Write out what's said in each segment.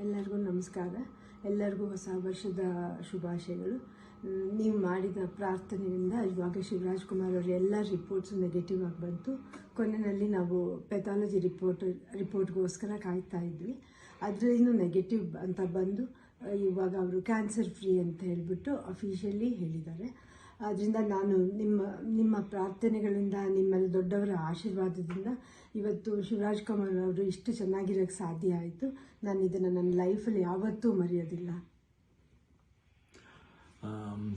ಎಲ್ಲರಿಗೂ ನಮಸ್ಕಾರ. ಎಲ್ಲರಿಗೂ ಹೊಸ ವರ್ಷದ ಶುಭಾಶಯಗಳು. ನೀವು ಮಾಡಿದ ಪ್ರಾರ್ಥನೆಯಿಂದ ಇವಾಗ ಶಿವರಾಜ್ ಕುಮಾರ್ ಅವರ ಎಲ್ಲ ರಿಪೋರ್ಟ್ಸು ನೆಗೆಟಿವ್ ಆಗಿ ಬಂತು. ಕೊನೆಯಲ್ಲಿ ನಾವು ಪೆಥಾಲಜಿ ರಿಪೋರ್ಟ್ಗೋಸ್ಕರ ಕಾಯ್ತಾ ಇದ್ವಿ. ಅದರಲ್ಲೂ ನೆಗೆಟಿವ್ ಅಂತ ಬಂದು ಇವಾಗ ಅವರು ಕ್ಯಾನ್ಸರ್ ಫ್ರೀ ಅಂತ ಹೇಳಿಬಿಟ್ಟು ಅಫಿಷಿಯಲಿ ಹೇಳಿದ್ದಾರೆ. ಆದ್ದರಿಂದ ನಾನು ನಿಮ್ಮ ಪ್ರಾರ್ಥನೆಗಳಿಂದ, ನಿಮ್ಮೆಲ್ಲ ದೊಡ್ಡವರ ಆಶೀರ್ವಾದದಿಂದ ಇವತ್ತು ಶಿವರಾಜ್ ಕುಮಾರ್ ಅವರು ಇಷ್ಟು ಚೆನ್ನಾಗಿರೋಕ್ಕೆ ಸಾಧ್ಯ ಆಯಿತು. ನಾನು ಇದನ್ನು ನನ್ನ ಲೈಫಲ್ಲಿ ಯಾವತ್ತೂ ಮರೆಯೋದಿಲ್ಲ.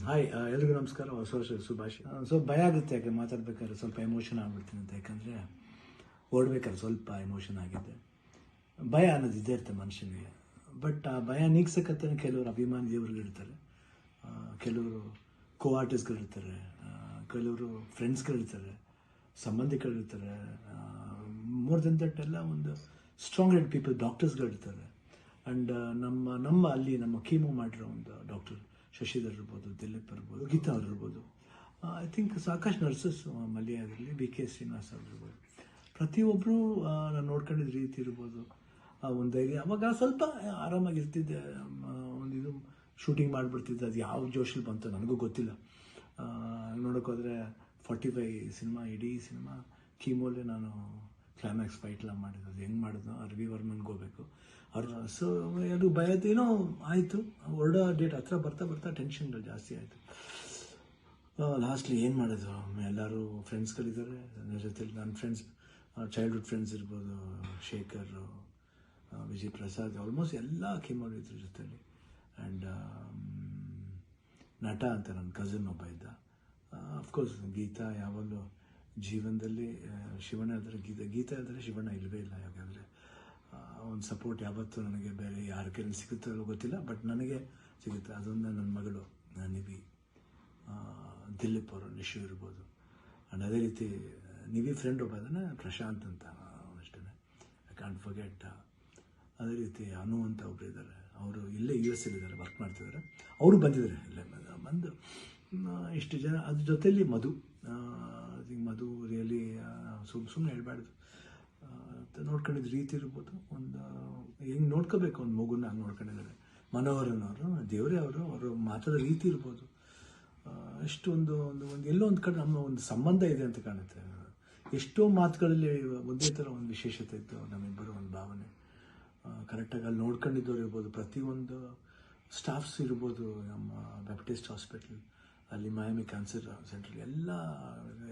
ಹಾಯ್, ಎಲ್ರಿಗೂ ನಮಸ್ಕಾರ. ಹೊಸ ವರ್ಷದ ಶುಭಾಶಯ. ಸ್ವಲ್ಪ ಭಯ ಆಗುತ್ತೆ, ಯಾಕೆ ಮಾತಾಡ್ಬೇಕಾದ್ರೆ ಸ್ವಲ್ಪ ಎಮೋಷನ್ ಆಗ್ಬಿಡ್ತೀನಿ ಅಂತ. ಯಾಕಂದರೆ ಓಡ್ಬೇಕಾದ್ರೆ ಸ್ವಲ್ಪ ಎಮೋಷನ್ ಆಗಿದೆ. ಭಯ ಅನ್ನೋದು ಇದ್ದೇ ಇರುತ್ತೆ ಮನುಷ್ಯನಿಗೆ. ಬಟ್ ಆ ಭಯ ನೀಗ್ಸಕ್ಕಂತಾನೆ ಕೆಲವರು ಅಭಿಮಾನಿ ದೇವರುಗಳಿರ್ತಾರೆ, ಕೆಲವರು ಆರ್ಟಿಸ್ಟ್ಗಳಿರ್ತಾರೆ, ಕೆಲವರು ಫ್ರೆಂಡ್ಸ್ಗಳಿರ್ತಾರೆ, ಸಂಬಂಧಿಕರಿರ್ತಾರೆ. ಮೋರ್ ದೆನ್ ದಟ್ ಎಲ್ಲ ಒಂದು ಸ್ಟ್ರಾಂಗ್ ಹೆಡ್ ಪೀಪಲ್, ಡಾಕ್ಟರ್ಸ್ಗಳಿರ್ತಾರೆ. ಆ್ಯಂಡ್ ನಮ್ಮ ಅಲ್ಲಿ ನಮ್ಮ ಕೀಮೋ ಮಾಡಿರೋ ಒಂದು ಡಾಕ್ಟರ್ ಶಶಿಧರ್ ಇರ್ಬೋದು, ದಿಲೀಪ್ ಇರ್ಬೋದು, ಗೀತಾ ಅವ್ರು ಇರ್ಬೋದು, ಐ ಥಿಂಕ್ ಸಾಕಷ್ಟು ನರ್ಸಸ್ ಮಲ್ಯಾದಲ್ಲಿ BK ಶ್ರೀನಿವಾಸ್ ಅವ್ರು ಇರ್ಬೋದು. ಪ್ರತಿಯೊಬ್ಬರು ನಾನು ನೋಡ್ಕೊಂಡಿದ್ದ ರೀತಿ ಇರ್ಬೋದು, ಒಂದು ಧೈರ್ಯ. ಅವಾಗ ಸ್ವಲ್ಪ ಆರಾಮಾಗಿರ್ತಿದ್ದೆ. ಒಂದು ಇದು ಶೂಟಿಂಗ್ ಮಾಡಿಬಿಡ್ತಿದ್ದೆ. ಅದು ಯಾವ ಜೋಶಲ್ಲಿ ಬಂತು ನನಗೂ ಗೊತ್ತಿಲ್ಲ. ನೋಡೋಕ್ಕೋದ್ರೆ 45 ಸಿನಿಮಾ, ಇಡೀ ಸಿನಿಮಾ ಕೀಮೋಲೆ ನಾನು ಕ್ಲೈಮ್ಯಾಕ್ಸ್ ಫೈಟ್ಲ ಮಾಡಿದ್ದು. ಅದು ಹೆಂಗೆ ಮಾಡಿದ್ನೋ ರವಿ ವರ್ಮನ್ಗೆ ಹೋಗ್ಬೇಕು ಅವ್ರು. ಸೊ ಅದು ಭಯದೇನೋ ಆಯಿತು. ಹೊರಡೋ ಡೇಟ್ ಹತ್ರ ಬರ್ತಾ ಟೆನ್ಷನ್ಗಳು ಜಾಸ್ತಿ ಆಯಿತು. ಲಾಸ್ಟ್ಲಿ ಏನು ಮಾಡೋದು, ಎಲ್ಲರೂ ಫ್ರೆಂಡ್ಸ್ಗಳಿದ್ದಾರೆ ನನ್ನ ಜೊತೆಲಿ. ನನ್ನ ಫ್ರೆಂಡ್ಸ್, ಚೈಲ್ಡ್ಹುಡ್ ಫ್ರೆಂಡ್ಸ್ ಇರ್ಬೋದು, ಶೇಖರ್, ವಿಜಯ್ ಪ್ರಸಾದ್, ಆಲ್ಮೋಸ್ಟ್ ಎಲ್ಲ ಕೀಮೋಲ್ ಇದ್ರ ಜೊತೆಲಿ. ಆ್ಯಂಡ್ ನಟ ಅಂತ ನನ್ನ ಕಸಿನ್ ಒಬ್ಬ ಇದ್ದ. ಅಫ್ಕೋರ್ಸ್ ಗೀತಾ ಯಾವಾಗಲೂ ಜೀವನದಲ್ಲಿ ಶಿವಣ್ಣ ಇದ್ದರೆ ಗೀತಾ ಇದ್ದರೆ ಶಿವಣ್ಣ ಇಲ್ಲವೇ ಇಲ್ಲ. ಯಾಕಂದರೆ ಒಂದು ಸಪೋರ್ಟ್ ಯಾವತ್ತೂ ನನಗೆ ಬೇರೆ ಯಾರ ಕೈಯಲ್ಲಿ ಸಿಗುತ್ತೋ ಗೊತ್ತಿಲ್ಲ, ಬಟ್ ನನಗೆ ಸಿಗುತ್ತೆ. ಅದೊಂದು ನನ್ನ ಮಗಳು ನಿವಿ, ದಿಲೀಪ್ ಅವರು, ನಿಶು ಇರ್ಬೋದು. ಆ್ಯಂಡ್ ಅದೇ ರೀತಿ ನಿವಿ ಫ್ರೆಂಡ್ ಒಬ್ಬ ಇದ್ದಾನೆ, ಪ್ರಶಾಂತ್ ಅಂತ, ಅಷ್ಟೇ, ಐ ಕಾಂಟ್ ಫರ್ಗೆಟ್. ಅದೇ ರೀತಿ ಅನು ಅಂತ ಒಬ್ಬರು ಇದ್ದಾರೆ, ಅವರು ಇಲ್ಲೇ US ಇದ್ದಾರೆ, ವರ್ಕ್ ಮಾಡ್ತಿದ್ದಾರೆ. ಅವರು ಬಂದಿದ್ದಾರೆ ಇಲ್ಲೇ ಬಂದು. ಇಷ್ಟು ಜನ, ಅದ್ರ ಜೊತೆಯಲ್ಲಿ ಮಧು ರಿಯಲಿ ಸುಮ್ಮನೆ ಹೇಳ್ಬಾರ್ದು. ನೋಡ್ಕೊಂಡಿದ್ದ ರೀತಿ ಇರ್ಬೋದು, ಒಂದು ಹೆಂಗೆ ನೋಡ್ಕೋಬೇಕು ಒಂದು ಮಗುನ ಹಂಗೆ ನೋಡ್ಕೊಂಡಿದ್ದಾರೆ. ಮನೋಹರನವರು, ದೇವರೇ ಅವರು ಮಾತಾಡೋ ರೀತಿ ಇರ್ಬೋದು, ಎಷ್ಟು ಒಂದು ಎಲ್ಲೋ ಒಂದು ಕಡೆ ನಮ್ಮ ಒಂದು ಸಂಬಂಧ ಇದೆ ಅಂತ ಕಾಣುತ್ತೆ. ಎಷ್ಟೋ ಮಾತುಗಳಲ್ಲಿ ಒಂದೇ ಥರ ಒಂದು ವಿಶೇಷತೆ ಇತ್ತು ನಮ್ಮಿಬ್ಬರು, ಒಂದು ಭಾವನೆ. ಕರೆಕ್ಟಾಗಿ ಅಲ್ಲಿ ನೋಡ್ಕೊಂಡಿದ್ದವ್ರು ಇರ್ಬೋದು, ಪ್ರತಿಯೊಂದು ಸ್ಟಾಫ್ಸ್ ಇರ್ಬೋದು, ನಮ್ಮ ಬ್ಯಾಪ್ಟಿಸ್ಟ್ ಹಾಸ್ಪಿಟಲ್ ಅಲ್ಲಿ, ಮಯಾಮಿ ಕ್ಯಾನ್ಸರ್ ಸೆಂಟ್ರಲ್ಲಿ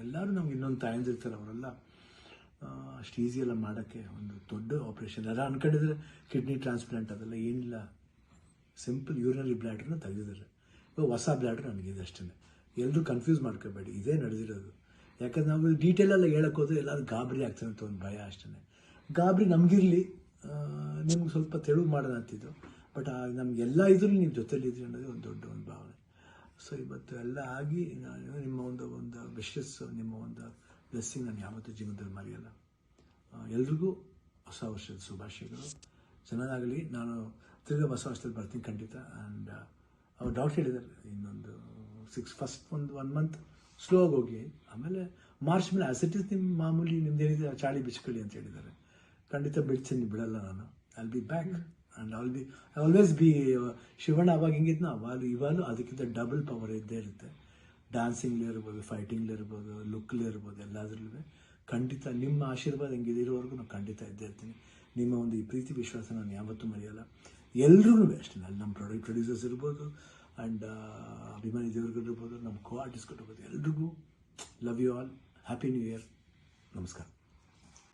ಎಲ್ಲರೂ ನಮ್ಗೆ ಇನ್ನೊಂದು ತಾಯಂದಿರ್ತಾರೆ. ಅವರೆಲ್ಲ ಅಷ್ಟು ಈಸಿಯೆಲ್ಲ ಮಾಡೋಕ್ಕೆ ಒಂದು ದೊಡ್ಡ ಆಪ್ರೇಷನ್. ಎಲ್ಲ ಅನ್ಕೊಂಡಿದ್ರೆ ಕಿಡ್ನಿ ಟ್ರಾನ್ಸ್ಪ್ಲಾಂಟ್ ಅದೆಲ್ಲ ಏನಿಲ್ಲ, ಸಿಂಪಲ್ ಯೂರಿನರಿ ಬ್ಲ್ಯಾಡ್ರನ್ನ ತೆಗೆದಿದ್ದಾರೆ. ಇವಾಗ ಹೊಸ ಬ್ಲ್ಯಾಡ್ರ್ ನನಗಿದೆ ಅಷ್ಟೇ. ಎಲ್ಲರೂ ಕನ್ಫ್ಯೂಸ್ ಮಾಡ್ಕೋಬೇಡಿ, ಇದೇ ನಡೆದಿರೋದು. ಯಾಕಂದ್ರೆ ನಾವು ಡೀಟೇಲೆಲ್ಲ ಹೇಳೋಕ್ಕೋದ್ರೆ ಎಲ್ಲರೂ ಗಾಬರಿ ಆಗ್ತಾನೆ ಅಂತ ಒಂದು ಭಯ ಅಷ್ಟೇ. ಗಾಬರಿ ನಮಗಿರಲಿ, ನಿಮ್ಗೆ ಸ್ವಲ್ಪ ತೆಳುವು ಮಾಡೋಣ ಅಂತಿದ್ದು. ಬಟ್ ನಮಗೆಲ್ಲ ಇದ್ರೂ ನೀವು ಜೊತೆಲಿದ್ರಿ ಅನ್ನೋದೇ ಒಂದು ದೊಡ್ಡ ಒಂದು ಭಾವನೆ. ಸೊ ಇವತ್ತು ಎಲ್ಲ ಆಗಿ ನಿಮ್ಮ ಒಂದು ವಿಶಸ್, ನಿಮ್ಮ ಒಂದು ಬ್ಲೆಸ್ಸಿಂಗ್ ನಾನು ಯಾವತ್ತೂ ಜೀವನದಲ್ಲಿ ಮರೆಯಲ್ಲ. ಎಲ್ರಿಗೂ ಹೊಸ ವರ್ಷದ ಶುಭಾಶಯಗಳು. ಚೆನ್ನಾಗಾಗಲಿ. ನಾನು ತಿರ್ಗಾ ಹೊಸ ವರ್ಷದಲ್ಲಿ ಬರ್ತೀನಿ ಖಂಡಿತ. ಆ್ಯಂಡ್ ಅವ್ರು ಡಾಕ್ಟರ್ ಹೇಳಿದ್ದಾರೆ, ಇನ್ನೊಂದು ಫಸ್ಟ್ ಒಂದು ಮಂತ್ ಸ್ಲೋ ಆಗಿ ಹೋಗಿ, ಆಮೇಲೆ ಮಾರ್ಚ್ ಮೇಲೆ ಆಸಿಟಿಸ್ ನಿಮ್ಮ ಮಾಮೂಲಿ ನಿಮ್ದೇನಿದೆ ಚಾಳಿ ಬಿಚ್ಕೊಳ್ಳಿ ಅಂತ ಹೇಳಿದ್ದಾರೆ. ಖಂಡಿತ ಬಿಡ್ತೀನಿ, ಬಿಡಲ್ಲ ನಾನು. I'll be back and always B Shivanna. ಅವಾಗ ಹೆಂಗಿದ್ನೋ ಇವಾಗಲೂ ಅದಕ್ಕಿಂತ ಡಬಲ್ ಪವರ್ ಇದ್ದೇ ಇರುತ್ತೆ. ಡ್ಯಾನ್ಸಿಂಗ್ಲೇ ಇರ್ಬೋದು, ಫೈಟಿಂಗ್ಲೇ ಇರ್ಬೋದು, ಲುಕ್ಲೇ ಇರ್ಬೋದು, ಎಲ್ಲದರಲ್ಲೂ ಖಂಡಿತ ನಿಮ್ಮ ಆಶೀರ್ವಾದ ಹೆಂಗಿದೆ ಇರೋವರೆಗೂ ನಾನು ಖಂಡಿತ ಇದ್ದೇ ಇರ್ತೀನಿ. ನಿಮ್ಮ ಒಂದು ಈ ಪ್ರೀತಿ ವಿಶ್ವಾಸ ನಾನು ಯಾವತ್ತೂ ಮರೆಯಲ್ಲ. ಎಲ್ರಿಗೂ ಅಷ್ಟೇ, ಅಲ್ಲಿ ನಮ್ಮ ಪ್ರೊಡ್ಯೂಸರ್ಸ್ ಇರ್ಬೋದು, ಆ್ಯಂಡ್ ಅಭಿಮಾನಿ ದೇವರುಗಳಿರ್ಬೋದು, ನಮ್ಮ ಆರ್ಟಿಸ್ಟ್ಗಳಿರ್ಬೋದು, ಎಲ್ರಿಗೂ love you all. Happy new year. ನಮಸ್ಕಾರ.